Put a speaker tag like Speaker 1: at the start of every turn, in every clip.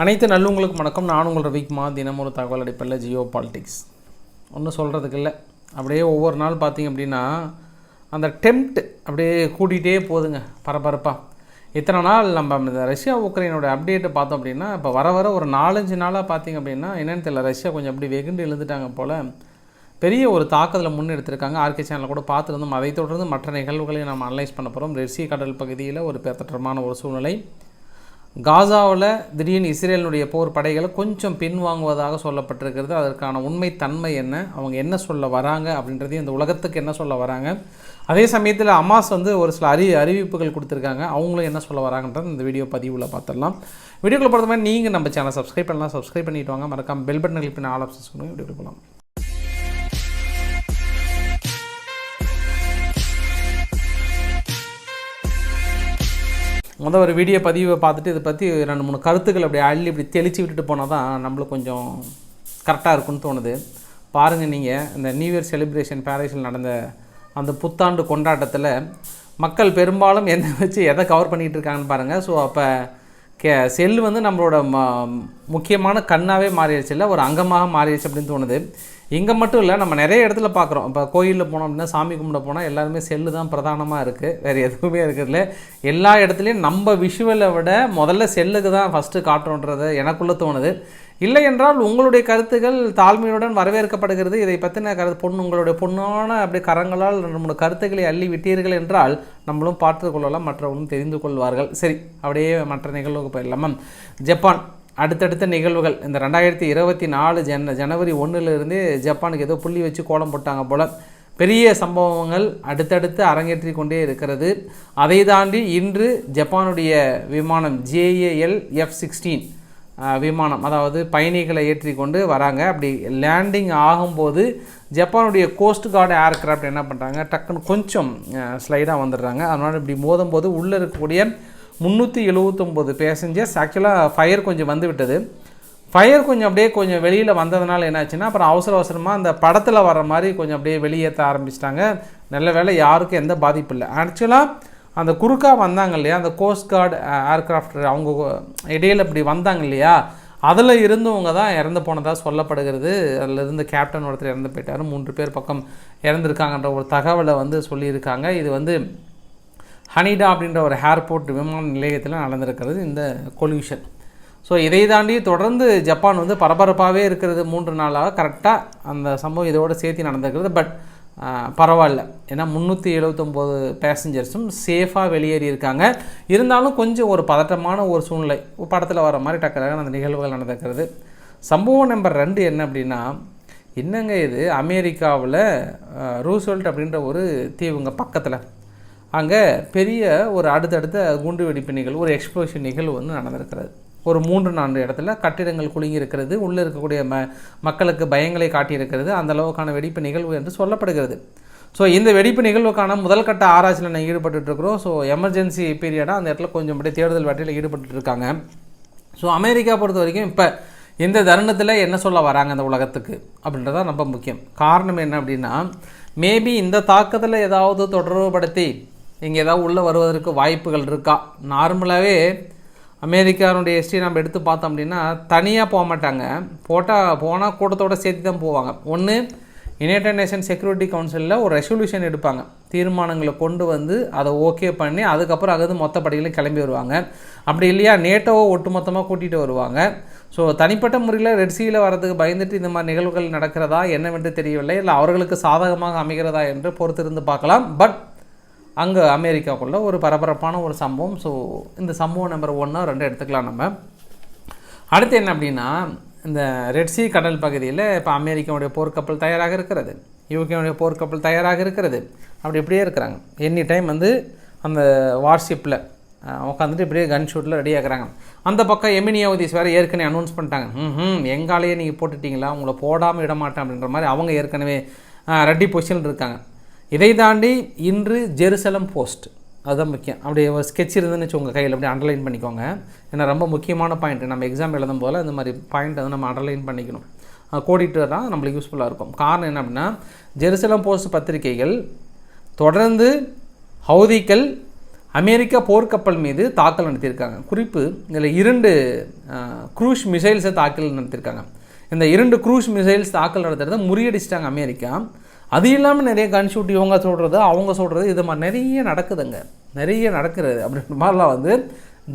Speaker 1: அனைத்து நல்லவங்களுக்கும் வணக்கம். நான் உங்கள் ரவிக்குமார். தினம் ஒரு தகவல் அடிப்படையில் ஜியோ பாலிட்டிக்ஸ் ஒன்றும் சொல்கிறதுக்கு இல்லை. அப்படியே ஒவ்வொரு நாள் பார்த்திங்க அப்படின்னா அந்த டெம்ப்ட் அப்படியே கூட்டிகிட்டே போகுதுங்க பரபரப்பாக. இத்தனை நாள் நம்ம இந்த ரஷ்யா உக்ரைனோட அப்டேட்டை பார்த்தோம் அப்படின்னா இப்போ வர ஒரு 4-5 நாளாக பார்த்திங்க அப்படின்னா என்னென்னு தெரியல, ரஷ்யா கொஞ்சம் அப்படி வெகுண்டு எழுந்துட்டாங்க போல். பெரிய ஒரு தாக்குதலை முன்னெடுத்திருக்காங்க. ஆர்கே சேனலில் கூட பார்த்துருந்தோம். அதை தொடர்ந்து மற்ற நிகழ்வுகளையும் நம்ம அனலைஸ் பண்ண போகிறோம். ரெட் சி கடல் பகுதியில் ஒரு பேத்தற்றமான ஒரு சூழ்நிலை. காசாவில் திடீர்னு இஸ்ரேலினுடைய போர் படைகளை கொஞ்சம் பின்வாங்குவதாக சொல்லப்பட்டிருக்கிறது. அதற்கான உண்மைத்தன்மை என்ன, அவங்க என்ன சொல்ல வராங்க அப்படின்றதையும் இந்த உலகத்துக்கு என்ன சொல்ல வராங்க, அதே சமயத்தில் அமாஸ் ஒரு சில அறிவிப்புகள் கொடுத்துருக்காங்க, அவங்களும் என்ன சொல்ல வராங்கன்றது இந்த வீடியோ பதிவில் பார்த்துடலாம். வீடியோக்குள்ள பொறுத்த மாதிரி நீங்கள் நம்ம சேனல் சப்ஸ்கிரைப் பண்ணலாம், சப்ஸ்கிரைப் பண்ணிட்டு வாங்க. மறக்காம பெல் பட்டன் கிளிக் பண்ணி ஆல் ஆப்ஷன்ஸ் கொடுங்க. வீடியோக்குள்ள போகலாம். ஒரு வீடியோ பதிவை பார்த்துட்டு இதை பற்றி 2-3 கருத்துக்கள் அப்படி அள்ளி இப்படி தெளித்து விட்டுட்டு போனால் தான் நம்மளுக்கு கொஞ்சம் கரெக்டாக இருக்குன்னு தோணுது. பாருங்கள், நீங்கள் இந்த நியூ இயர் செலிப்ரேஷன் பாரிஸில் நடந்த அந்த புத்தாண்டு கொண்டாட்டத்தில் மக்கள் பெரும்பாலும் என்ன வச்சு எதை கவர் பண்ணிகிட்டு இருக்காங்கன்னு பாருங்கள். ஸோ அப்போ செல் நம்மளோட முக்கியமான கண்ணாகவே மாறிடுச்சு, இல்லை ஒரு அங்கமாக மாறிடுச்சு அப்படின்னு தோணுது. இங்கே மட்டும் இல்லை, நம்ம நிறைய இடத்துல பார்க்குறோம். இப்போ கோயிலில் போனோம் அப்படின்னா, சாமி கும்பிட போனால் எல்லாருமே செல்லு தான் பிரதானமாக இருக்குது, வேறு எதுவுமே இருக்கிறதுல. எல்லா இடத்துலையும் நம்ம விஷுவலை விட முதல்ல செல்லுக்கு தான் ஃபஸ்ட்டு காட்டுறோன்றது எனக்குள்ளே தோணுது. இல்லை என்றால் உங்களுடைய கருத்துக்கள் தாழ்மையுடன் வரவேற்கப்படுகிறது. இதை பற்றின உங்களுடைய பொண்ணான அப்படி கரங்களால் 2-3 கருத்துக்களை அள்ளி விட்டீர்கள் என்றால் நம்மளும் பார்த்து கொள்ளலாம், மற்றவர்களும் தெரிந்து கொள்வார்கள். சரி, அப்படியே மற்ற நிகழ்வுக்கு போயிடலாமா? ஜப்பான் அடுத்தடுத்த நிகழ்வுகள் இந்த 2024 ஜனவரி 1 ஜப்பானுக்கு ஏதோ புள்ளி வச்சு கோலம் போட்டாங்க போல். பெரிய சம்பவங்கள் அடுத்தடுத்து அரங்கேற்றி கொண்டே இருக்கிறது. அதை தாண்டி இன்று ஜப்பானுடைய விமானம் JAL F-16 விமானம், அதாவது பயணிகளை ஏற்றி கொண்டு வராங்க. அப்படி லேண்டிங் ஆகும்போது ஜப்பானுடைய கோஸ்ட் கார்டு ஏர்க்ராஃப்ட் என்ன பண்ணுறாங்க, டக்குன்னு கொஞ்சம் ஸ்லைடாக வந்துடுறாங்க. அதனால் இப்படி மோதும்போது உள்ளே இருக்கக்கூடிய 379 பேசஞ்சர்ஸ், ஆக்சுவலாக ஃபயர் கொஞ்சம் வந்து விட்டது. ஃபயர் கொஞ்சம் வெளியில் வந்ததுனால என்னாச்சுன்னா அப்புறம் அவசரமாக அந்த படத்தில் வர மாதிரி கொஞ்சம் அப்படியே வெளியேற்ற ஆரம்பிச்சிட்டாங்க. நல்ல வேளை யாருக்கும் எந்த பாதிப்பு இல்லை. ஆக்சுவலாக அந்த குறுக்காக வந்தாங்க இல்லையா, அந்த கோஸ்ட் கார்டு ஏர்க்ராஃப்ட் அவங்க இடையில் இப்படி வந்தாங்க இல்லையா, அதில் இருந்தவங்க தான் இறந்து போனதாக சொல்லப்படுகிறது. அதில் இருந்து கேப்டன் ஒருத்தர் இறந்து போயிட்டார், 3 பேர் பக்கம் இறந்துருக்காங்கன்ற ஒரு தகவலை சொல்லியிருக்காங்க. இது ஹனிடா அப்படின்ற ஒரு ஏர்போர்ட் விமான நிலையத்தில் நடந்திருக்கிறது இந்த கொல்யூஷன். ஸோ இதை தாண்டி தொடர்ந்து ஜப்பான் பரபரப்பாகவே இருக்கிறது 3 நாளாக. கரெக்டாக அந்த சம்பவம் இதோடு சேர்த்து நடந்திருக்கிறது. பட் பரவாயில்ல, ஏன்னா 379 பேசஞ்சர்ஸும் சேஃபாக வெளியேறியிருக்காங்க. இருந்தாலும் கொஞ்சம் ஒரு பதட்டமான ஒரு சூழ்நிலை படத்தில் வர மாதிரி டக்கராக அந்த நிகழ்வுகள் நடந்திருக்கிறது. சம்பவம் நம்பர் 2 என்ன அப்படின்னா, என்னங்க இது, அமெரிக்காவில் ரூஸ்வெல்ட் அப்படின்ற ஒரு தீவுங்க பக்கத்தில், அங்கே பெரிய ஒரு அடுத்தடுத்த குண்டு வெடிப்பு நிகழ்வு, ஒரு எக்ஸ்ப்ளோஷன் நிகழ்வு நடந்திருக்கிறது. ஒரு 3-4 இடத்துல கட்டிடங்கள் குலுங்கி இருக்கிறது, உள்ளே இருக்கக்கூடிய மக்களுக்கு பயங்களை காட்டியிருக்கிறது. அந்த அளவுக்கான வெடிப்பு நிகழ்வு என்று சொல்லப்படுகிறது. ஸோ இந்த வெடிப்பு நிகழ்வுக்கான முதல் கட்ட ஆராய்ச்சியில் நான் ஈடுபட்டுருக்கிறோம். ஸோ எமர்ஜென்சி பீரியடாக அந்த இடத்துல கொஞ்சம் அப்படியே தேடுதல் வேட்டையில் ஈடுபட்டுருக்காங்க. ஸோ அமெரிக்கா பொறுத்த வரைக்கும் இப்போ இந்த தருணத்தில் என்ன சொல்ல வராங்க அந்த உலகத்துக்கு அப்படின்றதான் ரொம்ப முக்கியம். காரணம் என்ன அப்படின்னா, மேபி இந்த தாக்கத்தில் ஏதாவது தொடர்புபடுத்தி இங்கே ஏதாவது உள்ளே வருவதற்கு வாய்ப்புகள் இருக்கா? நார்மலாகவே அமெரிக்காவுடைய ஹிஸ்ட்ரி நம்ம எடுத்து பார்த்தோம் அப்படின்னா தனியாக போக மாட்டாங்க, போனால் கூட்டத்தோடு சேர்த்து தான் போவாங்க. ஒன்று, யுனைடெட் நேஷன் செக்யூரிட்டி கவுன்சிலில் ஒரு ரெசல்யூஷன் எடுப்பாங்க, தீர்மானங்களை கொண்டு அதை ஓகே பண்ணி அதுக்கப்புறம் அதாவது மொத்த படைகளும் கிளம்பி வருவாங்க. அப்படி இல்லையா நேட்டோவை ஒட்டுமொத்தமாக கூட்டிகிட்டு வருவாங்க. ஸோ தனிப்பட்ட முறையில் ரெட் சீயில் வரதுக்கு பயந்துட்டு இந்த மாதிரி நிகழ்வுகள் நடக்கிறதா என்னவென்று தெரியவில்லை, இல்லை அவர்களுக்கு சாதகமாக அமைகிறதா என்று பொறுத்திருந்து பார்க்கலாம். பட் அங்கே அமெரிக்காவுக்குள்ள ஒரு பரபரப்பான ஒரு சம்பவம். ஸோ இந்த சம்பவம் நம்பர் 1-2 எடுத்துக்கலாம் நம்ம. அடுத்து என்ன அப்படின்னா, இந்த ரெட் சி கடல் பகுதியில் இப்போ அமெரிக்காவுடைய போர்க்கப்பல் தயாராக இருக்கிறது, யூகேவுடைய போர்க்கப்பல் தயாராக இருக்கிறது. அப்படி இப்படியே இருக்கிறாங்க. எனி டைம் அந்த வார்ஷிப்பில் உட்காந்துட்டு இப்படியே கன் ஷூட்டில் ரெடி ஆகிறாங்க. அந்த பக்கம் எமினி ஹவுதிஸ் வேறு ஏற்கனவே அனௌன்ஸ் பண்ணிட்டாங்க, எங்காலேயே நீங்கள் போட்டுட்டிங்களா, உங்களை போடாமல் விட மாட்டேன் அப்படின்ற மாதிரி அவங்க ஏற்கனவே ரெடி பொசிஷன் இருக்காங்க. இதை தாண்டி இன்று ஜெருசலம் போஸ்ட், அதுதான் முக்கியம். அப்படியே ஒரு ஸ்கெட்ச் இருந்துன்னு வச்சு உங்கள் கையில் அப்படியே அண்டர்லைன் பண்ணிக்கோங்க. ஏன்னா ரொம்ப முக்கியமான பாயிண்ட், நம்ம எக்ஸாம் எழுதும் போல் இந்த மாதிரி பாயிண்ட் நம்ம அண்டர்லைன் பண்ணிக்கணும். கோடிட்டு தான் நம்மளுக்கு யூஸ்ஃபுல்லாக இருக்கும். காரணம் என்ன அப்படின்னா, ஜெருசலம் போஸ்ட் பத்திரிகைகள் தொடர்ந்து ஹவுதிகள் அமெரிக்கா போர்க்கப்பல் மீது தாக்கல் நடத்தியிருக்காங்க. குறிப்பு இதில் 2 க்ரூஸ் மிசைல்ஸை தாக்கல் நடத்தியிருக்காங்க. இந்த 2 க்ரூஸ் மிசைல்ஸ் தாக்கல் நடத்துறத முறியடிச்சிட்டாங்க அமெரிக்கா. அது இல்லாமல் நிறைய கன்ஷூட் இவங்க சொல்கிறது அவங்க சொல்கிறது இது மாதிரி நிறைய நடக்குதுங்க, நிறைய நடக்கிறது. அப்படின்ற மாதிரிலாம் வந்து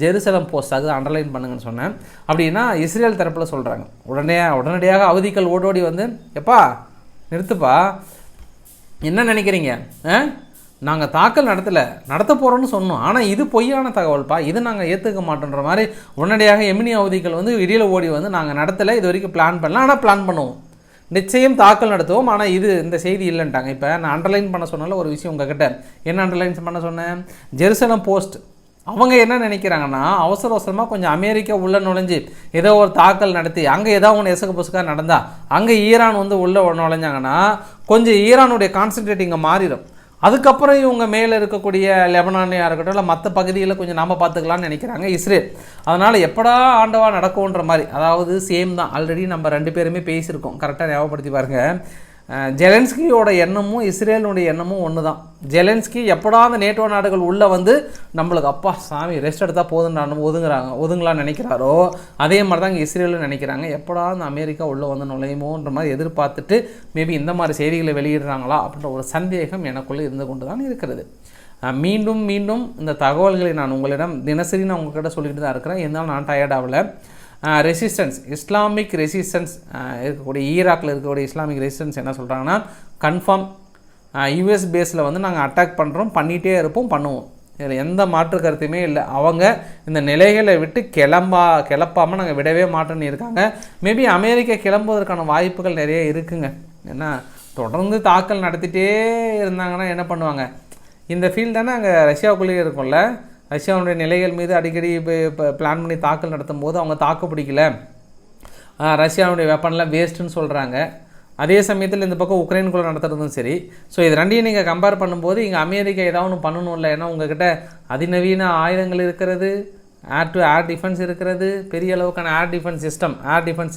Speaker 1: ஜெருசலம் போஸ்ட் அது அண்டர்லைன் பண்ணுங்கன்னு சொன்னேன். அப்படின்னா இஸ்ரேல் தரப்பில் சொல்கிறாங்க உடனடியாக அவதிகள் ஓடோடி வந்து எப்பா நிறுத்துப்பா, என்ன நினைக்கிறீங்க, நாங்கள் தாக்கல் நடத்த போகிறோன்னு சொன்னோம், ஆனால் இது பொய்யான தகவல்ப்பா, இது நாங்கள் ஏற்றுக்க மாட்டோன்ற மாதிரி உடனடியாக எமினி அவதிகள் வந்து இடையில ஓடி வந்து நாங்கள் நடத்தலை, இது வரைக்கும் பிளான் பண்ணலாம், ஆனால் பிளான் பண்ணுவோம், நிச்சயம் தாக்கல் நடத்துவோம், ஆனால் இந்த செய்தி இல்லைன்ட்டாங்க. இப்போ நான் அண்டர்லைன் பண்ண சொன்னால ஒரு விஷயம் உங்ககிட்ட என்ன அண்டர்லைன் பண்ண சொன்னேன், ஜெருசலம் போஸ்ட் அவங்க என்ன நினைக்கிறாங்கன்னா அவசரமாக கொஞ்சம் அமெரிக்கா உள்ளே நுழைஞ்சு ஏதோ ஒரு தாக்கல் நடத்தி அங்கே ஏதோ ஒன்று எசகு புசுக்காக நடந்தால் அங்கே ஈரான் வந்து உள்ளே நுழைஞ்சாங்கன்னா கொஞ்சம் ஈரானுடைய கான்சன்ட்ரேட் இங்கே மாறிடும். அதுக்கப்புறம் இவங்க மேலே இருக்கக்கூடிய லெபனானியாக இருக்கட்டும் இல்லை மற்ற பகுதியில் கொஞ்சம் நாம் பார்த்துக்கலான்னு நினைக்கிறாங்க இஸ்ரேல். அதனால் எப்படா ஆண்டவா நடக்கும்ன்ற மாதிரி, அதாவது சேம் தான், ஆல்ரெடி நம்ம 2 பேருமே பேசியிருக்கோம், கரெக்டாக ஞாபகப்படுத்தி பாருங்கள். ஜெலன்ஸ்கியோட எண்ணமும் இஸ்ரேலுடைய எண்ணமும் ஒன்று தான். ஜெலன்ஸ்கி எப்படா அந்த நேட்டோ நாடுகள் உள்ளே வந்து நம்மளுக்கு அப்பா சாமி ரெஸ்ட் எடுத்தால் போதுன்னு ஒதுங்கலான்னு நினைக்கிறாரோ அதே மாதிரி தான் இங்கே இஸ்ரேலும் நினைக்கிறாங்க, எப்படா அந்த அமெரிக்கா உள்ளே வந்து நுழையுமோன்ற மாதிரி எதிர்பார்த்துட்டு மேபி இந்த மாதிரி செய்திகளை வெளியிடுறாங்களா அப்படின்ற ஒரு சந்தேகம் எனக்குள்ளே இருந்து கொண்டு தான் இருக்கிறது. மீண்டும் மீண்டும் இந்த தகவல்களை நான் உங்களிடம் தினசரி நான் உங்கள்கிட்ட சொல்லிட்டு தான் இருக்கிறேன், இருந்தாலும் நான் டயர்டாகல. ரெசிஸ்டன்ஸ் இஸ்லாமிக் ரெசிஸ்டன்ஸ் இருக்கக்கூடிய ஈராக்கில் இருக்கக்கூடிய இஸ்லாமிக் ரெசிஸ்டன்ஸ் என்ன சொல்கிறாங்கன்னா கன்ஃபார்ம் யூஎஸ் பேஸில் வந்து நாங்கள் அட்டாக் பண்ணுறோம், பண்ணிகிட்டே இருப்போம், பண்ணுவோம், இதில் எந்த மாற்று கருத்துமே இல்லை. அவங்க இந்த நிலைகளை விட்டு கிளப்பாமல் நாங்கள் விடவே மாட்டோன்னு இருக்காங்க. மேபி அமெரிக்கா கிளம்புவதற்கான வாய்ப்புகள் நிறைய இருக்குங்க. ஏன்னா தொடர்ந்து தாக்கல் நடத்திட்டே இருந்தாங்கன்னா என்ன பண்ணுவாங்க, இந்த ஃபீல்டு தானே அங்கே ரஷ்யாவுக்குள்ளேயே இருக்கும்ல, ரஷ்யாவுடைய நிலைகள் மீது அடிக்கடி இப்போ பிளான் பண்ணி தாக்கல் நடத்தும் போது அவங்க தாக்கு பிடிக்கல, ரஷ்யாவுடைய வெப்பன்லாம் வேஸ்ட்டுன்னு சொல்கிறாங்க. அதே சமயத்தில் இந்த பக்கம் உக்ரைனுக்குள்ளே நடத்துறதும் சரி. ஸோ இது ரெண்டையும் நீங்கள் கம்பேர் பண்ணும்போது இங்கே அமெரிக்கா ஏதாவது ஒன்று பண்ணணும்ல, ஏன்னா உங்கள்கிட்ட அதிநவீன ஆயுதங்கள் இருக்கிறது, ஏர் டு ஏர் டிஃபென்ஸ் இருக்கிறது, பெரிய அளவுக்கான ஏர் டிஃபென்ஸ்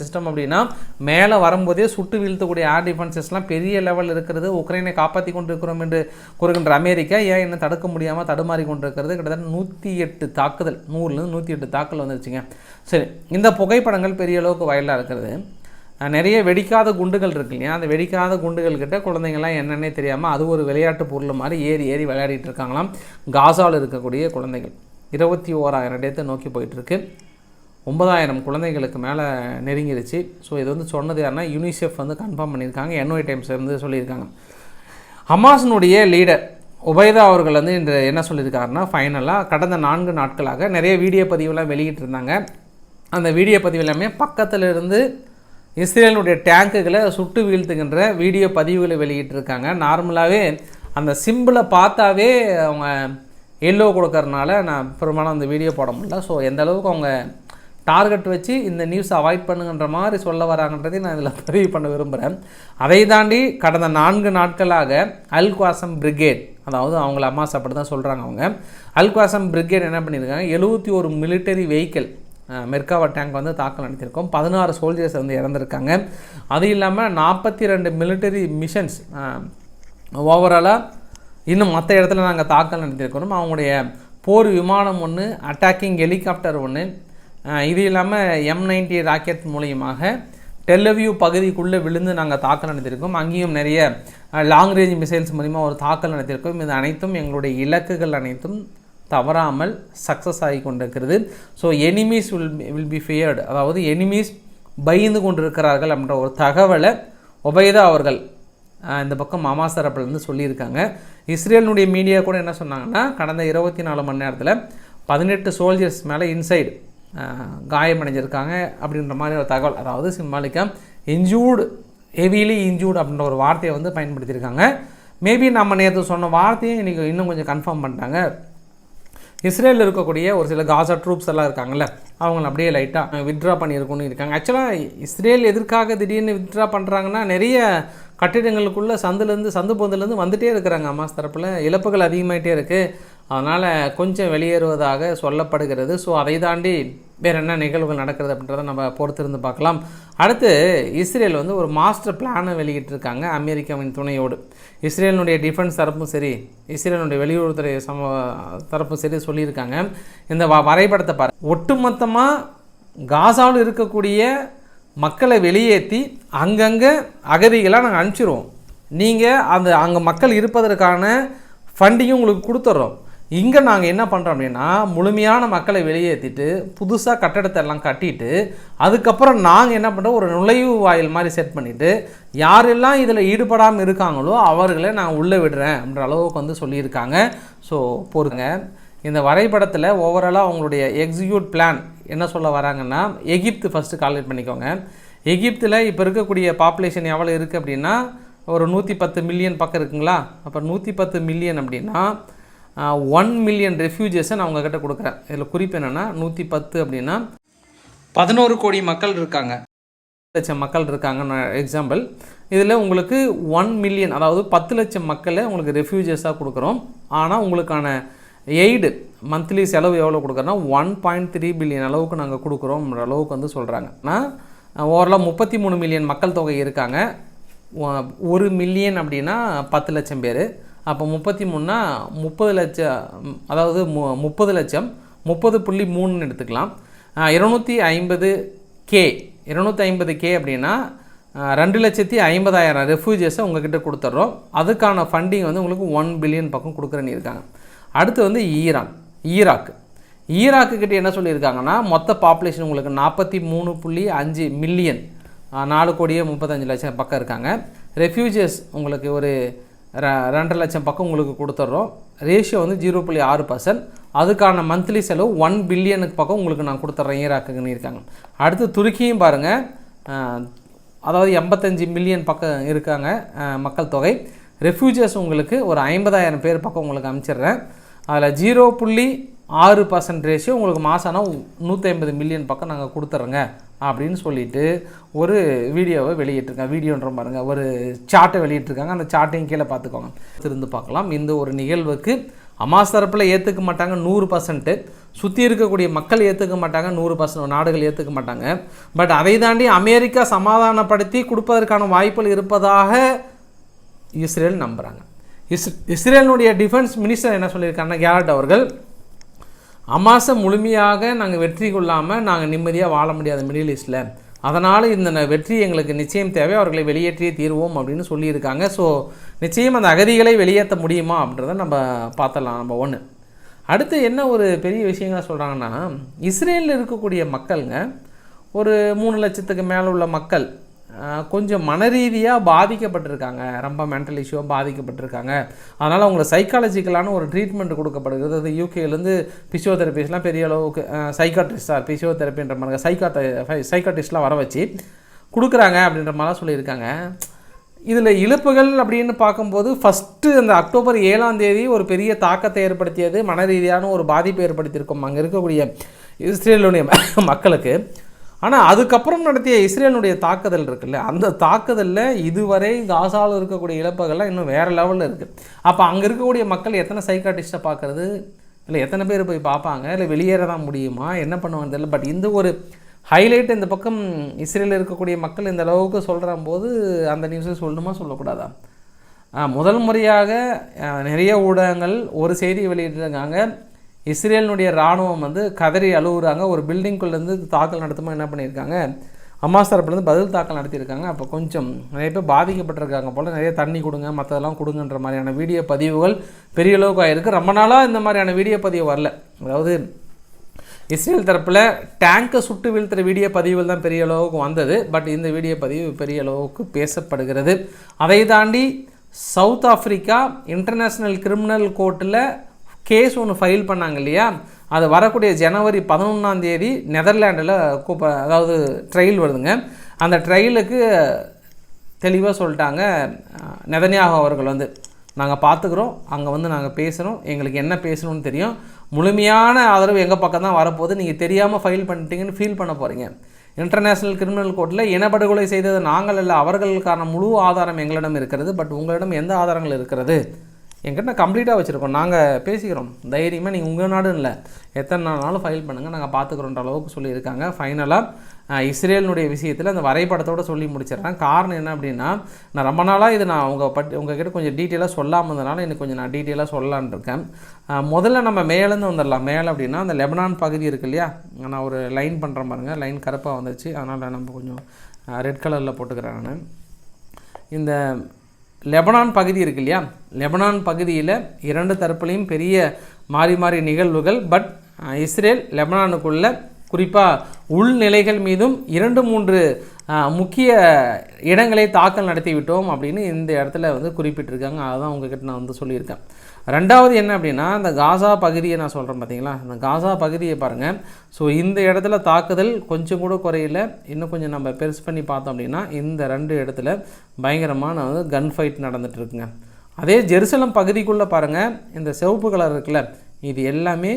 Speaker 1: சிஸ்டம் அப்படின்னா மேலே வரும்போதே சுட்டு வீழ்த்தக்கூடிய ஏர் டிஃபென்ஸ் சிஸ்டம்லாம் பெரிய லெவல் இருக்கிறது. உக்ரைனை காப்பாற்றி கொண்டு இருக்கிறோம் என்று கூறுகின்ற அமெரிக்கா ஏன் என்ன தடுக்க முடியாமல் தடுமாறி கொண்டு இருக்கிறது. கிட்டத்தட்ட 108 தாக்குதல், 100லேருந்து 108 தாக்குதல் வந்துருச்சுங்க. சரி, இந்த புகைப்படங்கள் பெரிய அளவுக்கு வயலாக இருக்கிறது. நிறைய வெடிக்காத குண்டுகள் இருக்கு இல்லையா, அந்த வெடிக்காத குண்டுகள் கிட்ட குழந்தைங்கள்லாம் என்னென்னே தெரியாமல் அது ஒரு விளையாட்டு பொருள் மாதிரி ஏறி விளையாடிட்டு இருக்காங்களாம். காசாவில் இருக்கக்கூடிய குழந்தைகள் 21,000 டேத்தை நோக்கி போயிட்டுருக்கு. 9,000 குழந்தைகளுக்கு மேலே நெருங்கிடுச்சு. ஸோ இது வந்து சொன்னது யாருன்னா யூனிசெஃப் வந்து கன்ஃபார்ம் பண்ணியிருக்காங்க, NY டைம்ஸ் இருந்து சொல்லியிருக்காங்க. ஹமாஸினுடைய லீடர் உபைதா அவர்கள் வந்து இன்று என்ன சொல்லியிருக்காருன்னா ஃபைனலாக கடந்த 4 நாட்களாக நிறைய வீடியோ பதிவுலாம் வெளியிட்டிருந்தாங்க. அந்த வீடியோ பதிவு எல்லாமே பக்கத்தில் இருந்து இஸ்ரேலுடைய டேங்குகளை சுட்டு வீழ்த்துகின்ற வீடியோ பதிவுகளை வெளியிட்டிருக்காங்க. நார்மலாகவே அந்த சிம்பிளை பார்த்தாவே அவங்க எல்லோ கொடுக்கறனால நான் பெரும்பாலும் அந்த வீடியோ போட முடியல. ஸோ எந்த அளவுக்கு அவங்க டார்கெட் வச்சு இந்த நியூஸ் அவாய்ட் பண்ணுங்கன்ற மாதிரி சொல்ல வராங்கன்றதையும் நான் இதில் பதிவு பண்ண விரும்புகிறேன். அதை தாண்டி கடந்த 4 நாட்களாக அல் குவாசம் பிரிகேட், அதாவது அவங்கள அம்மாஸ் அப்படி தான் சொல்கிறாங்க அவங்க, அல் குவாசம் பிரிகேட் என்ன பண்ணியிருக்காங்க, 71 மிலிட்டரி வெஹிக்கிள் மெர்காவா டேங்க் வந்து தாக்கல் நடத்தியிருக்கோம். 16 சோல்ஜர்ஸ் வந்து இறந்துருக்காங்க. அது இல்லாமல் 42 மிலிட்டரி மிஷன்ஸ் ஓவராலாக இன்னும் மற்ற இடத்துல நாங்கள் தாக்கல் நடத்தியிருக்கிறோம். அவங்களுடைய போர் விமானம் ஒன்று, அட்டாக்கிங் ஹெலிகாப்டர் ஒன்று, இது இல்லாமல் M90 ராக்கெட் மூலியமாக டெல்லவியூ பகுதிக்குள்ளே விழுந்து நாங்கள் தாக்கல் நடத்தியிருக்கோம். அங்கேயும் நிறைய லாங் ரேஞ்ச் மிசைல்ஸ் மூலிமா ஒரு தாக்கல் நடத்தியிருக்கோம். இது அனைத்தும் எங்களுடைய இலக்குகள் அனைத்தும் தவறாமல் சக்ஸஸ் ஆகி கொண்டிருக்கிறது. So enemies will be feared, அதாவது எனிமீஸ் பயந்து கொண்டிருக்கிறார்கள் அப்படின்ற ஒரு தகவலை உபைதா அவர்கள் இந்த பக்கம் ஹமாஸ் தரப்புலேருந்து சொல்லியிருக்காங்க. இஸ்ரேலினுடைய மீடியா கூட என்ன சொன்னாங்கன்னா கடந்த 24 மணி நேரத்தில் 18 சோல்ஜர்ஸ் மேலே இன்சைடு காயமடைஞ்சிருக்காங்க அப்படின்ற மாதிரி ஒரு தகவல், அதாவது சிம்பாலிக்காக இன்ஜூர்டு, ஹெவிலி இன்ஜூர்டு அப்படின்ற ஒரு வார்த்தையை வந்து பயன்படுத்தியிருக்காங்க. மேபி நம்ம நேற்று சொன்ன வார்த்தையும் இன்றைக்கி இன்னும் கொஞ்சம் கன்ஃபார்ம் பண்ணிட்டாங்க. இஸ்ரேலில் இருக்கக்கூடிய ஒரு சில காசா ட்ரூப்ஸ் எல்லாம் இருக்காங்கல்ல, அவங்கள அப்படியே லைட்டாக வித்ட்ரா பண்ணியிருக்குன்னு இருக்காங்க. ஆக்சுவலாக இஸ்ரேல் எதற்காக திடீர்னு வித்ட்ரா பண்ணுறாங்கன்னா நிறைய கட்டிடங்களுக்குள்ளே சந்து பொந்துலேருந்து வந்துகிட்டே இருக்கிறாங்க ஹமாஸ் தரப்பில், இழப்புகள் அதிகமாகிட்டே இருக்குது, அதனால் கொஞ்சம் வெளியேறுவதாக சொல்லப்படுகிறது. ஸோ அதை தாண்டி வேறு என்ன நிகழ்வுகள் நடக்கிறது அப்படின்றத நம்ம பொறுத்திருந்து பார்க்கலாம். அடுத்து இஸ்ரேல் வந்து ஒரு மாஸ்டர் பிளானை வெளியிட்டிருக்காங்க அமெரிக்காவின் துணையோடு. இஸ்ரேலினுடைய டிஃபென்ஸ் தரப்பும் சரி, இஸ்ரேலினுடைய வெளியுறவுத்துறை தரப்பும் சரி சொல்லியிருக்காங்க. இந்த வரைபடத்தை பாருங்கள். ஒட்டுமொத்தமாக காசாவில் இருக்கக்கூடிய மக்களை வெளியேற்றி அங்கங்கே அகதிகளாக நாங்கள் அனுப்பிச்சிடுவோம். நீங்கள் அங்கே மக்கள் இருப்பதற்கான ஃபண்டிங்கும் உங்களுக்கு கொடுத்துட்றோம். இங்கே நாங்கள் என்ன பண்ணுறோம் அப்படின்னா, முழுமையான மக்களை வெளியேற்றிட்டு புதுசாக கட்டடத்தை எல்லாம் கட்டிட்டு அதுக்கப்புறம் நாங்கள் என்ன பண்ணுறோம், ஒரு நுழைவு வாயில் மாதிரி செட் பண்ணிவிட்டு யாரெல்லாம் இதில் ஈடுபடாமல் இருக்காங்களோ அவர்களை நான் உள்ளே விடுறேன் அப்படின்ற அளவுக்கு வந்து சொல்லியிருக்காங்க. ஸோ பொறுங்க. இந்த வரைபடத்தில் ஓவராலாக அவங்களுடைய எக்ஸிக்யூட் பிளான் என்ன சொல்ல வராங்கன்னா, எகிப்து ஃபஸ்ட்டு கால்குலேட் பண்ணிக்கோங்க. எகிப்தில் இப்போ இருக்கக்கூடிய பாப்புலேஷன் எவ்வளோ இருக்குது அப்படின்னா, ஒரு 110 மில்லியன் பக்கம் இருக்குங்களா. அப்போ 110 மில்லியன் அப்படின்னா 1 மில்லியன் ரெஃப்யூஜஸை நான் உங்ககிட்ட கொடுக்குறேன். இதில் குறிப்பு என்னென்னா, 110 அப்படின்னா 11 கோடி மக்கள் இருக்காங்க, 10 லட்சம் மக்கள் இருக்காங்கன்னு எக்ஸாம்பிள். இதில் உங்களுக்கு 1 மில்லியன், அதாவது 10 லட்சம் மக்களை உங்களுக்கு ரெஃப்யூஜஸாக கொடுக்குறோம். ஆனால் உங்களுக்கான எய்டு மந்த்லி செலவு எவ்வளோ கொடுக்குறோன்னா 1.3 பில்லியன் அளவுக்கு நாங்கள் கொடுக்குறோம்ன்ற அளவுக்கு வந்து சொல்கிறாங்க. ஆனால் ஓவராலாக 33 மில்லியன் மக்கள் தொகை இருக்காங்க. 1 மில்லியன் அப்படின்னா 10 லட்சம் பேர். அப்போ 33னா 30 லட்சம், அதாவது 30 லட்சம் 30.3 எடுத்துக்கலாம். 250K அப்படின்னா 2,50,000 ரெஃப்யூஜஸை உங்ககிட்ட கொடுத்துட்றோம். அதுக்கான ஃபண்டிங் வந்து உங்களுக்கு 1 பில்லியன் பக்கம் கொடுக்குறேன்னு இருக்காங்க. அடுத்து வந்து ஈராக்கு கிட்ட என்ன சொல்லியிருக்காங்கன்னா, மொத்த பாப்புலேஷன் உங்களுக்கு 43.5 மில்லியன், 4,35,00,000 பக்கம் இருக்காங்க. ரெஃப்யூஜஸ் உங்களுக்கு ஒரு 2 லட்சம் பக்கம் உங்களுக்கு கொடுத்துட்றோம். ரேஷியோ வந்து 0.6%. அதுக்கான மந்த்லி செலவு 1 பில்லியனுக்கு பக்கம் உங்களுக்கு நான் கொடுத்துட்றேன் ஈராக்குன்னு இருக்காங்க. அடுத்து துருக்கியும் பாருங்கள், அதாவது 85 மில்லியன் பக்கம் இருக்காங்க மக்கள் தொகை. ரெஃப்யூஜஸ் உங்களுக்கு ஒரு 50,000 பேர் பக்கம் உங்களுக்கு அனுப்பிச்சிடுறேன். அதில் 0.6% ரேஷியோ உங்களுக்கு மாதம்னா 150 மில்லியன் பக்கம் நாங்கள் கொடுத்துட்றோங்க அப்படின்னு சொல்லிட்டு ஒரு வீடியோவை வெளியிட்டிருக்காங்க. வீடியோன்ற பாருங்கள், ஒரு சார்ட்டை வெளியிட்டிருக்காங்க. அந்த சார்ட்டையும் கீழே பார்த்துக்கோங்க, திருந்து பார்க்கலாம். இந்த ஒரு நிகழ்வுக்கு ஹமாஸ் தரப்பில் ஏற்றுக்க மாட்டாங்க 100%, சுற்றி இருக்கக்கூடிய மக்கள் ஏற்றுக்க மாட்டாங்க 100%, நாடுகள் ஏற்றுக்க மாட்டாங்க. பட் அதை தாண்டி அமெரிக்கா சமாதானப்படுத்தி கொடுப்பதற்கான வாய்ப்புகள் இருப்பதாக இஸ்ரேல் நம்புகிறாங்க. இஸ்ரேலினுடைய டிஃபென்ஸ் மினிஸ்டர் என்ன சொல்லியிருக்காங்கன்னா, கேலட் அவர்கள், ஹமாஸை முழுமையாக நாங்கள் வெற்றி கொள்ளாமல் நாங்கள் நிம்மதியாக வாழ முடியாத மிடில் ஈஸ்டில், அதனால் இந்த வெற்றி எங்களுக்கு நிச்சயம் தேவை, அவர்களை வெளியேற்றியே தீர்வோம் அப்படின்னு சொல்லியிருக்காங்க. ஸோ நிச்சயம் அந்த அகதிகளை வெளியேற்ற முடியுமா அப்படின்றத நம்ம பார்த்தலாம். நம்ம ஒன்று. அடுத்து என்ன ஒரு பெரிய விஷயங்கள் சொல்கிறாங்கன்னா, இஸ்ரேலில் இருக்கக்கூடிய மக்களுங்க ஒரு 3 லட்சத்துக்கு மேலே உள்ள மக்கள் கொஞ்சம் மனரீதியாக பாதிக்கப்பட்டிருக்காங்க, ரொம்ப மென்டல் இஷ்யூவாக பாதிக்கப்பட்டிருக்காங்க. அதனால் அவங்களுக்கு சைக்காலஜிக்கலான ஒரு ட்ரீட்மெண்ட் கொடுக்கப்படுகிறது. அது யூகேலேருந்து பிசியோதெரபிஸ்ட்லாம் பெரிய அளவுக்கு சைக்காட்ரிஸ்டாக பிசியோதெரப்பின்ற மாதிரி சைக்காட்ரிஸ்ட்லாம் வர வச்சு கொடுக்குறாங்க அப்படின்ற மாதிரிலாம் சொல்லியிருக்காங்க. இதில் இழப்புகள் அப்படின்னு பார்க்கும்போது ஃபஸ்ட்டு அந்த அக்டோபர் 7ஆம் தேதி ஒரு பெரிய தாக்கத்தை ஏற்படுத்தியது, மன ரீதியான ஒரு பாதிப்பை ஏற்படுத்தியிருக்கோம் அங்கே இருக்கக்கூடிய இஸ்ரேலுடைய மக்களுக்கு. ஆனால் அதுக்கப்புறம் நடத்திய இஸ்ரேலுடைய தாக்குதல் இருக்குல்ல, அந்த தாக்குதலில் இதுவரை காசாவில் இருக்கக்கூடிய இழப்புகள்லாம் இன்னும் வேறு லெவலில் இருக்குது. அப்போ அங்கே இருக்கக்கூடிய மக்கள் எத்தனை சைக்காட்டிஸ்ட்டை பார்க்குறது, இல்லை எத்தனை பேர் போய் பார்ப்பாங்க, இல்லை வெளியேற தான் முடியுமா, என்ன பண்ணுவாங்க தெரியல. பட் இந்த ஒரு ஹைலைட் இந்த பக்கம் இஸ்ரேலில் இருக்கக்கூடிய மக்கள் இந்த அளவுக்கு சொல்கிற போது அந்த நியூஸை சொல்லணுமா சொல்லக்கூடாதா? முதல் முறையாக நிறைய ஊடகங்கள் ஒரு செய்தி வெளியிட்டிருக்காங்க, இஸ்ரேலினுடைய இராணுவம் வந்து கதறி அழுகுறாங்க, ஒரு பில்டிங்குள்ளேருந்து தாக்கல் நடத்துமா என்ன பண்ணியிருக்காங்க, ஹமாஸ் தரப்புலேருந்து பதில் தாக்கல் நடத்தியிருக்காங்க. அப்போ கொஞ்சம் நிறைய பேர் பாதிக்கப்பட்டிருக்காங்க போல், நிறைய தண்ணி கொடுங்க மற்றதெல்லாம் கொடுங்கன்ற மாதிரியான வீடியோ பதிவுகள் பெரிய அளவுக்கு ஆகிருக்கு. ரொம்ப நாளாக இந்த மாதிரியான வீடியோ பதிவு வரல. அதாவது இஸ்ரேல் தரப்பில் டேங்கை சுட்டு வீழ்த்துற வீடியோ பதிவுகள் தான் பெரிய அளவுக்கு வந்தது. பட் இந்த வீடியோ பதிவு பெரிய அளவுக்கு பேசப்படுகிறது. அதை தாண்டி சவுத் ஆஃப்ரிக்கா இன்டர்நேஷ்னல் கிரிமினல் கோர்ட்டில் கேஸ் ஒன்று ஃபைல் பண்ணாங்க இல்லையா, அது வரக்கூடிய ஜனவரி 11ஆம் தேதி நெதர்லாண்டில் அதாவது ட்ரையல் வருதுங்க. அந்த ட்ரையலுக்கு தெளிவாக சொல்லிட்டாங்க நெதன்யாகு அவர்கள் வந்து, நாங்கள் பார்த்துக்குறோம், அங்கே வந்து நாங்கள் பேசுகிறோம், எங்களுக்கு என்ன பேசணும்னு தெரியும், முழுமையான ஆதரவு எங்கள் பக்கம் தான் வரப்போகுது, நீங்கள் தெரியாமல் ஃபைல் பண்ணிட்டீங்கன்னு ஃபீல் பண்ண போகிறீங்க. இன்டர்நேஷ்னல் கிரிமினல் கோர்ட்டில் இனப்படுகொலை செய்தது நாங்கள் அல்ல, அவர்களுக்கான முழு ஆதாரம் எங்களிடம் இருக்கிறது. பட் உங்களிடம் எந்த ஆதாரங்கள் இருக்கிறது, என்கிட்ட கம்ப்ளீட்டாக வச்சுருக்கோம், நாங்கள் பேசிக்கிறோம், தைரியமாக நீங்கள் உங்கள் நாடுன்னு இல்லை எத்தனை நாளும் ஃபைல் பண்ணுங்கள், நாங்கள் பார்த்துக்குறோன்ற அளவுக்கு சொல்லியிருக்காங்க. ஃபைனலாக இஸ்ரேலினுடைய விஷயத்தில் அந்த வரைபடத்தோடு சொல்லி முடிச்சிடறேன். காரணம் என்ன அப்படின்னா, நான் ரொம்ப நாளாக இது நான் உங்ககிட்ட கொஞ்சம் டீட்டெயிலாக சொல்லாமல் இருந்தனால எனக்கு கொஞ்சம் நான் டீட்டெயிலாக சொல்லலான்னு இருக்கேன். முதல்ல நம்ம மேலேருந்து வந்துடலாம். மேலே அப்படின்னா அந்த லெபனான் பகுதி இருக்குது இல்லையா, நான் ஒரு லைன் பண்ணுறேன் பாருங்கள், லைன் கருப்பாக வந்துச்சு, அதனால் நம்ம கொஞ்சம் ரெட் கலரில் போட்டுக்கிறேன். நான் இந்த லெபனான் பகுதி இருக்கு இல்லையா, லெபனான் பகுதியில் 2 தரப்புலையும் பெரிய மாறி மாறி நிகழ்வுகள். பட் இஸ்ரேல் லெபனானுக்குள்ள குறிப்பாக உள்நிலைகள் மீதும் 2-3 முக்கிய இடங்களை தாக்கல் நடத்தி விட்டோம் அப்படின்னு இந்த இடத்துல வந்து குறிப்பிட்டிருக்காங்க. அதுதான் உங்ககிட்ட நான் வந்து சொல்லியிருக்கேன். ரெண்டாவது என்ன அப்படின்னா, இந்த காசா பகுதியை நான் சொல்கிறேன் பார்த்தீங்களா, இந்த காசா பகுதியை பாருங்கள். ஸோ இந்த இடத்துல தாக்குதல் கொஞ்சம் கூட குறையில, இன்னும் கொஞ்சம் நம்ம பெருசு பண்ணி பார்த்தோம் அப்படின்னா இந்த 2 இடத்துல பயங்கரமான வந்து கன் ஃபைட் நடந்துகிட்ருக்குங்க. அதே ஜெருசலம் பகுதிக்குள்ளே பாருங்கள், இந்த சிவப்பு கலர் இருக்குல்ல, இது எல்லாமே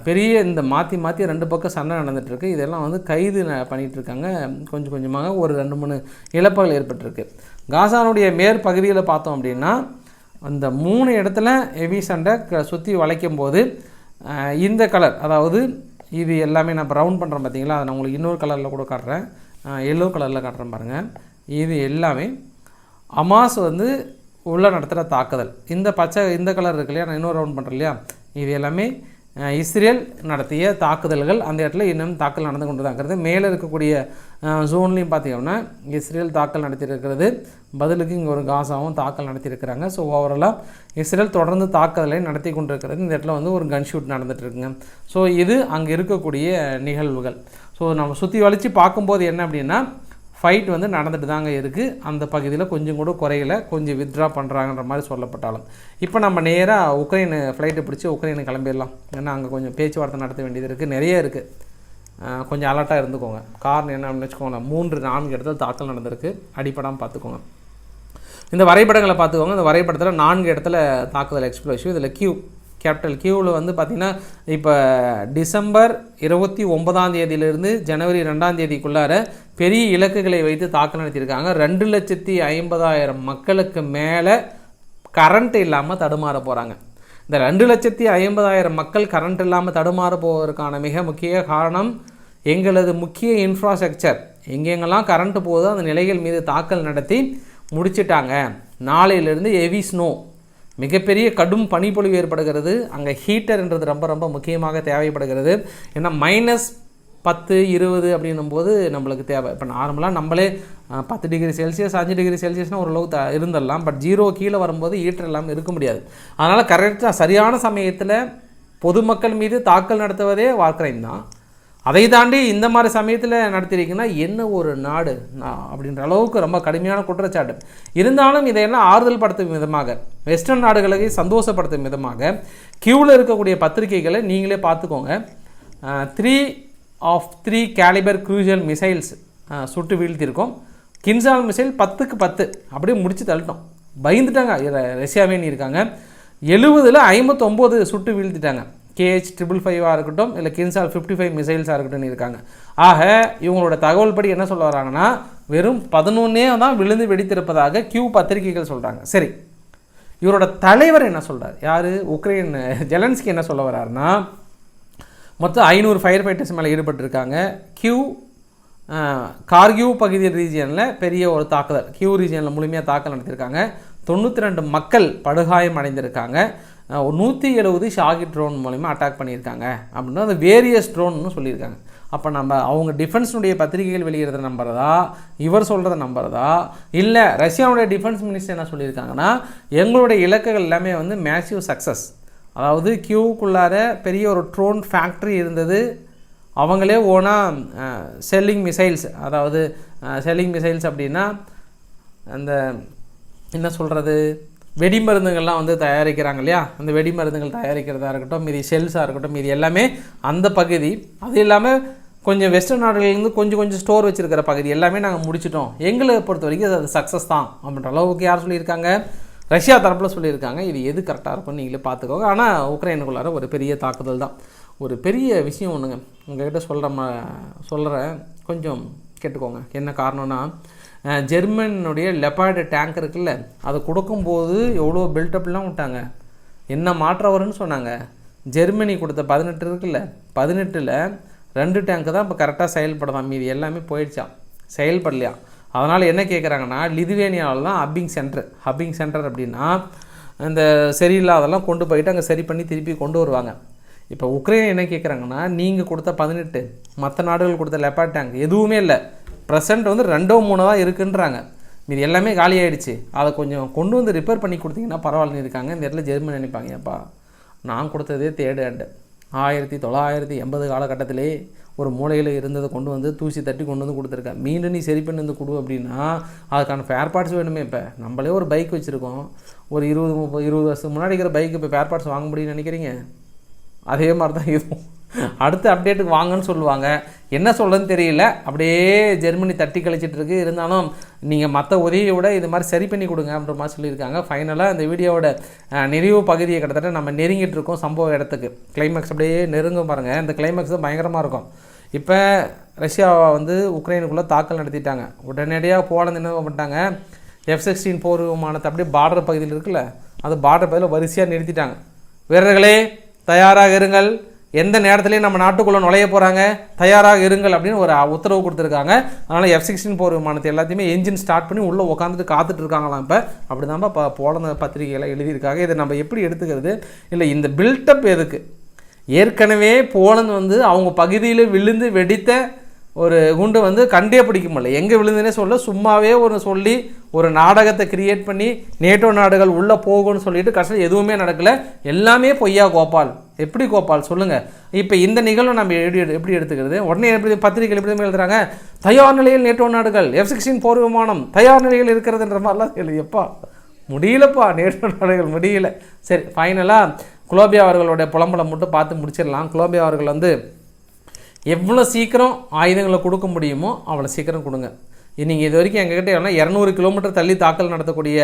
Speaker 1: பெரிய இந்த மாற்றி 2 பக்கம் சண்டை நடந்துகிட்ருக்கு. இதெல்லாம் வந்து கைது பண்ணிகிட்ருக்காங்க. கொஞ்சம் கொஞ்சமாக ஒரு 2-3 இழப்புகள் ஏற்பட்டிருக்கு. காசானுடைய மேற்பகுதியில் பார்த்தோம் அப்படின்னா அந்த 3 இடத்துல ஹெவி சண்டை சுற்றி வளைக்கும் போது இந்த கலர், அதாவது இது எல்லாமே நான் ப்ரௌன் பண்ணுறேன் பார்த்தீங்களா, அதை நான் உங்களுக்கு இன்னொரு கலரில் கூட காட்டுறேன், எல்லோ கலரில் காட்டுறேன் பாருங்கள். இது எல்லாமே ஹமாஸ் வந்து உள்ள நடத்துகிற தாக்குதல். இந்த பச்சை இந்த கலர் இருக்கு இல்லையா, நான் இன்னொரு ரவுண்ட் பண்ணுறேன் இல்லையா, இது எல்லாமே இஸ்ரேல் நடத்திய தாக்குதல்கள். அந்த இடத்துல இன்னும் தாக்கல் நடந்து கொண்டு தாங்கிறது. மேலே இருக்கக்கூடிய ஜோன்லேயும் பார்த்திங்கன்னா இஸ்ரேல் தாக்கல் நடத்தியிருக்கிறது, பதிலுக்கு இங்கே ஒரு காசாவும் தாக்கல் நடத்தியிருக்கிறாங்க. ஸோ ஓவராலாக இஸ்ரேல் தொடர்ந்து தாக்குதலை நடத்தி கொண்டிருக்கிறது. இந்த இடத்துல வந்து ஒரு கன் ஷூட் நடந்துகிட்ருக்குங்க. ஸோ இது அங்கே இருக்கக்கூடிய நிகழ்வுகள். ஸோ நம்ம சுற்றி வளைச்சி பார்க்கும்போது என்ன அப்படின்னா, ஃபைட் வந்து நடந்துட்டு தாங்க இருக்குது. அந்த பகுதியில் கொஞ்சம் கூட குறையில, கொஞ்சம் வித்ட்ரா பண்ணுறாங்கன்ற மாதிரி சொல்லப்பட்டாலும். இப்போ நம்ம நேராக உக்ரைன் ஃப்ளைட்டை பிடிச்சி உக்ரைனுக்கு கிளம்பிடலாம். ஏன்னா அங்கே கொஞ்சம் பேச்சுவார்த்தை நடத்த வேண்டியது இருக்குது, நிறைய இருக்குது. கொஞ்சம் அலர்ட்டாக இருந்துக்கோங்க. காரணம் என்ன அப்படின்னு வச்சுக்கோங்களேன், 3-4 இடத்துல தாக்கல் நடந்திருக்கு, அடிப்படாமல் பார்த்துக்கோங்க. இந்த வரைபடங்களை பார்த்துக்கோங்க. இந்த வரைபடத்தில் 4 இடத்துல தாக்குதல் எக்ஸ்ப்ளோசிவ். இதில் கேபிட்டல் கியூவில் வந்து பார்த்திங்கன்னா இப்போ டிசம்பர் 29ஆம் தேதியிலிருந்து ஜனவரி 2ஆம் தேதிக்குள்ளார பெரிய இலக்குகளை வைத்து தாக்கல் நடத்தியிருக்காங்க. 2,50,000 மக்களுக்கு மேலே கரண்ட் இல்லாமல் தடுமாற போகிறாங்க. இந்த 2,50,000 மக்கள் கரண்ட் இல்லாமல் தடுமாற போவதற்கான மிக முக்கிய காரணம் எங்களது முக்கிய இன்ஃப்ராஸ்ட்ரக்சர் எங்கெங்கெல்லாம் கரண்ட்டு போகுதோ அந்த நிலைகள் மீது தாக்கல் நடத்தி முடிச்சிட்டாங்க. நாளையிலிருந்து ஹெவி ஸ்னோ, மிகப்பெரிய கடும் பனிப்பொழிவு ஏற்படுகிறது. அங்கே ஹீட்டர்ன்றது ரொம்ப ரொம்ப முக்கியமாக தேவைப்படுகிறது. ஏன்னா -10, 20 அப்படின்னும் போது நம்மளுக்கு தேவை. இப்போ நார்மலாக நம்மளே 10 டிகிரி செல்சியஸ் 5 டிகிரி செல்சியஸ்னால் ஓரளவுக்கு இருந்துடலாம். பட் 0 கீழே வரும்போது ஹீட்டர் இல்லாமல் இருக்க முடியாது. அதனால் கரெக்டாக சரியான சமயத்தில் பொதுமக்கள் மீது தாக்கல் நடத்துவதே வார் கிரைம் தான். அதை தாண்டி இந்த மாதிரி சமயத்தில் நடத்திருக்கீங்கன்னா என்ன ஒரு நாடு அப்படின்ற அளவுக்கு ரொம்ப கடுமையான குற்றச்சாட்டு. இருந்தாலும் இதையெல்லாம் ஆறுதல் படுத்தும் விதமாக, வெஸ்டர்ன் நாடுகளுக்கு சந்தோஷப்படுத்தும் விதமாக கியூவில் இருக்கக்கூடிய பத்திரிகைகளை நீங்களே பார்த்துக்கோங்க. 3 கேலிபர் க்ரூசல் மிசைல்ஸ் சுட்டு வீழ்த்தியிருக்கோம். கின்சால் மிசைல் 10க்கு 10 அப்படியே முடிச்சு தள்ளிட்டோம். பயந்துட்டாங்க ரஷ்யாவேன்னு இருக்காங்க. 70ல் 59 சுட்டு வீழ்த்திட்டாங்க. KH-555 இருக்கட்டும், இல்லை கின்சால் 55 மிசைல்ஸாக இருக்கட்டும் இருக்காங்க. ஆக இவங்களோட தகவல் படி என்ன சொல்ல வராங்கன்னா, வெறும் 11 தான் விழுந்து வெடித்திருப்பதாக கியூ பத்திரிகைகள் சொல்கிறாங்க. சரி, இவரோட தலைவர் என்ன சொல்கிறார், யார், உக்ரைன் ஜெலன்ஸ்கி என்ன சொல்ல வர்றாருன்னா, மொத்தம் 500 ஃபயர் ஃபைட்டர்ஸ் மேலே ஈடுபட்டிருக்காங்க. கார்கிவ் பகுதி ரீஜியனில் பெரிய ஒரு தாக்குதல், கியூ ரீஜியனில் முழுமையாக தாக்கல் நடத்தியிருக்காங்க. 92 மக்கள் படுகாயம் அடைந்திருக்காங்க. 170 ஷாகி ட்ரோன் மூலிமா அட்டாக் பண்ணியிருக்காங்க அப்படின்னா அது வேரியஸ் ட்ரோன்னு சொல்லியிருக்காங்க. அப்போ நம்ம அவங்க டிஃபென்ஸுடைய பத்திரிகைகள் வெளியிடுறத நம்புறதா, இவர் சொல்கிறத நம்புறதா, இல்லை ரஷ்யாவுடைய டிஃபென்ஸ் மினிஸ்டர் என்ன சொல்லியிருக்காங்கன்னா, எங்களுடைய இலக்குகள் எல்லாமே வந்து மேசிவ் சக்ஸஸ். அதாவது கியூவுக்குள்ளார பெரிய ஒரு ட்ரோன் ஃபேக்ட்ரி இருந்தது, அவங்களே ஓனாக செல்லிங் மிசைல்ஸ், அதாவது செல்லிங் மிசைல்ஸ் அப்படின்னா அந்த என்ன சொல்கிறது, வெடிமருந்துகள்லாம் வந்து தயாரிக்கிறாங்க இல்லையா, அந்த வெடிமருந்துகள் தயாரிக்கிறதா இருக்கட்டும், மீதி ஷெல்ஸாக இருக்கட்டும், மீதி எல்லாமே அந்த பகுதி. அது இல்லாமல் கொஞ்சம் வெஸ்டர்ன் நாடுகள்லேருந்து கொஞ்சம் ஸ்டோர் வச்சுருக்கிற பகுதி எல்லாமே நாங்கள் முடிச்சிட்டோம், எங்களை பொறுத்த வரைக்கும் அது சக்ஸஸ் தான் அப்படின்ற அளவுக்கு யார் சொல்லியிருக்காங்க, ரஷ்யா தரப்பில் சொல்லியிருக்காங்க. இது எது கரெக்டாக இருக்கும்னு நீங்களே பார்த்துக்கோங்க. ஆனால் உக்ரைனுக்குள்ளார ஒரு பெரிய தாக்குதல் தான். ஒரு பெரிய விஷயம் ஒன்றுங்க உங்கள்கிட்ட சொல்கிறேன், கொஞ்சம் கேட்டுக்கோங்க. என்ன காரணம்னா, ஜெர்மனுடைய லெப்பார்டு டேங்க் இருக்குல்ல, அதை கொடுக்கும்போது எவ்வளோ பில்டப்லாம் விட்டாங்க. என்ன மாற்றம் வரும்னு சொன்னாங்க. ஜெர்மனி கொடுத்த 18 இருக்குல்ல, 18ல் 2 டேங்க்கு தான் இப்போ கரெக்டாக செயல்படுதான், மீதி எல்லாமே போயிடுச்சான், செயல்படலையா. அதனால் என்ன கேட்குறாங்கன்னா, லிதுவேனியாவிலாம் ஹப்பிங் சென்டர் அப்படின்னா இந்த சரியில்லாதெல்லாம் கொண்டு போயிட்டு அங்கே சரி பண்ணி திருப்பி கொண்டு வருவாங்க. இப்போ உக்ரைன் என்ன கேட்குறாங்கன்னா, நீங்கள் கொடுத்த 18, மற்ற நாடுகள் கொடுத்த லெப்பார்ட் டேங்க் எதுவுமே இல்லை, ப்ரெசென்ட் வந்து 2-3 தான் இருக்குன்றாங்க, மீது எல்லாமே காலி ஆகிடுச்சு, அதை கொஞ்சம் கொண்டு வந்து ரிப்பேர் பண்ணி கொடுத்தீங்கன்னா பரவாயில்லன்னு இருக்காங்க. இந்த இடத்துல ஜெர்மனி நினைப்பாங்க, ஏப்பா நான் கொடுத்ததே தேர்ட் ஹேண்டு, 1980 காலகட்டத்திலே ஒரு மூலையில் இருந்ததை கொண்டு வந்து தூசி தட்டி கொண்டு வந்து கொடுத்துருக்கேன், மீண்டும் நீ சரி பண்ணி வந்து கொடு அப்படின்னா அதுக்கான ஃபேர் பார்ட்ஸ் வேணுமே. இப்போ நம்மளே ஒரு பைக் வச்சுருக்கோம், ஒரு 20 வருஷம் முன்னாடி இருக்கிற பைக்கு இப்போ ஃபேர் பார்ட்ஸ் வாங்க முடியும்னு நினைக்கிறீங்க? அதே மாதிரி தான் இதுவும். அடுத்த அப்டேட்டுக்கு வாங்கன்னு சொல்லுவாங்க, என்ன சொல்கிறதுன்னு தெரியல. அப்படியே ஜெர்மனி தட்டி கழிச்சிட்டு இருக்கு. இருந்தாலும் நீங்கள் மற்ற உதவியை விட இது மாதிரி சரி பண்ணி கொடுங்க அப்படின்ற மாதிரி சொல்லியிருக்காங்க. ஃபைனலாக இந்த வீடியோவோட நிறைவு பகுதியை கிட்டத்தட்ட நம்ம நெருங்கிட்டு இருக்கோம். சம்பவ இடத்துக்கு கிளைமேக்ஸ் அப்படியே நெருங்கும் பாருங்கள். இந்த கிளைமேக்ஸ் தான் பயங்கரமாக இருக்கும். இப்போ ரஷ்யா வந்து உக்ரைனுக்குள்ளே தாக்கல் நடத்திட்டாங்க. உடனடியாக போலந்து என்ன பண்ணிட்டாங்க, F-16 போர் விமானத்தை அப்படியே பார்டர் பகுதியில் இருக்குல்ல, அது பார்டர் பகுதியில் வரிசையாக நிறுத்திட்டாங்க. வீரர்களே தயாராக இருங்கள், எந்த நேரத்துலையும் நம்ம நாட்டுக்குள்ளே நுழைய போகிறாங்க, தயாராக இருங்கள் அப்படின்னு ஒரு உத்தரவு கொடுத்துருக்காங்க. அதனால் F-16 போர் விமானத்தை எல்லாத்தையுமே என்ஜின் ஸ்டார்ட் பண்ணி உள்ளே உட்காந்துட்டு காத்துட்டு இருக்காங்களாம். இப்போ அப்படி தான் இப்போ போலந்த பத்திரிகையில் எழுதியிருக்காங்க. இதை நம்ம எப்படி எடுத்துக்கிறது? இல்லை, இந்த பில்டப் எதுக்கு? ஏற்கனவே போலந்து வந்து அவங்க பகுதியில் விழுந்து வெடித்த ஒரு குண்டு வந்து கண்டே பிடிக்க முடியல, எங்கே விழுந்துனே சொல்ல, சும்மாவே ஒரு சொல்லி ஒரு நாடகத்தை கிரியேட் பண்ணி நேட்டோ நாடுகள் உள்ளே போகும்னு சொல்லிட்டு கஷ்டம் எதுவுமே நடக்கலை, எல்லாமே பொய்யா கோபால். எப்படி கோபால் சொல்லுங்கள்? இப்போ இந்த நிகழ்வை நம்ம எப்படி எடுத்துக்கிறது? உடனே எப்படி பத்திரிகைகள் எப்படி எழுதுறாங்க, தயார் நிலையில் நேட்டோ நாடுகள், F-16 போர் விமானம் தயார் நிலையில் இருக்கிறதுன்ற மாதிரிலாம் எழுதியப்பா முடியலப்பா, நேட்டோ நாடுகள் முடியல. சரி, ஃபைனலாக குலோபியா அவர்களுடைய புலம்பலை மட்டும் பார்த்து முடிச்சிடலாம். குலோபியா அவர்கள் வந்து எவ்வளோ சீக்கிரம் ஆயுதங்களை கொடுக்க முடியுமோ அவ்வளோ சீக்கிரம் கொடுங்க. நீங்கள் இது வரைக்கும் எங்ககிட்ட எல்லாம் 200 கிலோமீட்டர் தள்ளி தாக்கல் நடத்தக்கூடிய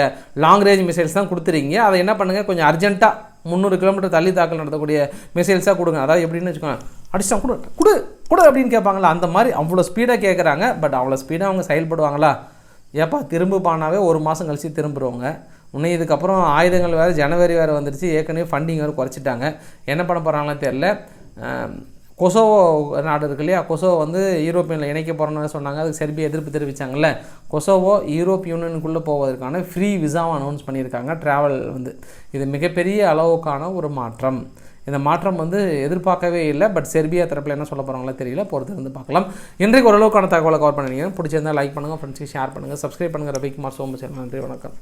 Speaker 1: லாங் ரேஞ்ச் மிசைல்ஸ் தான் கொடுத்துருக்கீங்க. அதை என்ன பண்ணுங்கள், கொஞ்சம் அர்ஜென்ட்டாக 300 கிலோமீட்டர் தள்ளி தாக்கல் நடத்தக்கூடிய மிசைல்ஸாக கொடுங்க. அதாவது எப்படின்னு வச்சுக்கோங்க, அடிச்சா கொடு அப்படின்னு கேட்பாங்களா, அந்த மாதிரி அவ்வளோ ஸ்பீடாக கேட்குறாங்க. பட் அவ்வளோ ஸ்பீடாக அவங்க செயல்படுவாங்களா? ஏப்பா திரும்புப்பானாவே 1 மாதம் கழிச்சு திரும்புகிறவங்க. இன்னும் இதுக்கப்புறம் ஆயுதங்கள் வேறு ஜனவரி வேறு வந்துருச்சு, ஏற்கனவே ஃபண்டிங் வேறு குறைச்சிட்டாங்க. என்ன பண்ண போகிறாங்கன்னு தெரில. கொசோவோ நாடு இருக்கு இல்லையா, கொசோவோ வந்து யூரோப்பியனில் இணைக்க போகிறோன்னு சொன்னாங்க, அதுக்கு செர்பியா எதிர்ப்பு தெரிவித்தாங்கல்ல. கொசோவோ யூரோப் யூனியனுக்குள்ளே போவதற்கான ஃப்ரீ விசாவை அனௌன்ஸ் பண்ணியிருக்காங்க, ட்ராவல் வந்து. இது மிகப்பெரிய அளவுக்கான ஒரு மாற்றம். இந்த மாற்றம் வந்து எதிர்பார்க்கவே இல்லை. பட் செர்பியா தரப்பில் என்ன சொல்ல போகிறாங்களோ தெரியல, பொறுத்து இருந்து பார்க்கலாம். இன்றைக்கு ஓரளவுக்கான தகவலை கவர் பண்ணிங்க. பிடிச்சிருந்தால் லைக் பண்ணுங்கள், ஃப்ரெண்ட்ஸுக்கு ஷேர் பண்ணுங்கள், சப்ஸ்கிரைப் பண்ணுங்கள். ரவிக்குமார் சோமு சேனல். நன்றி, வணக்கம்.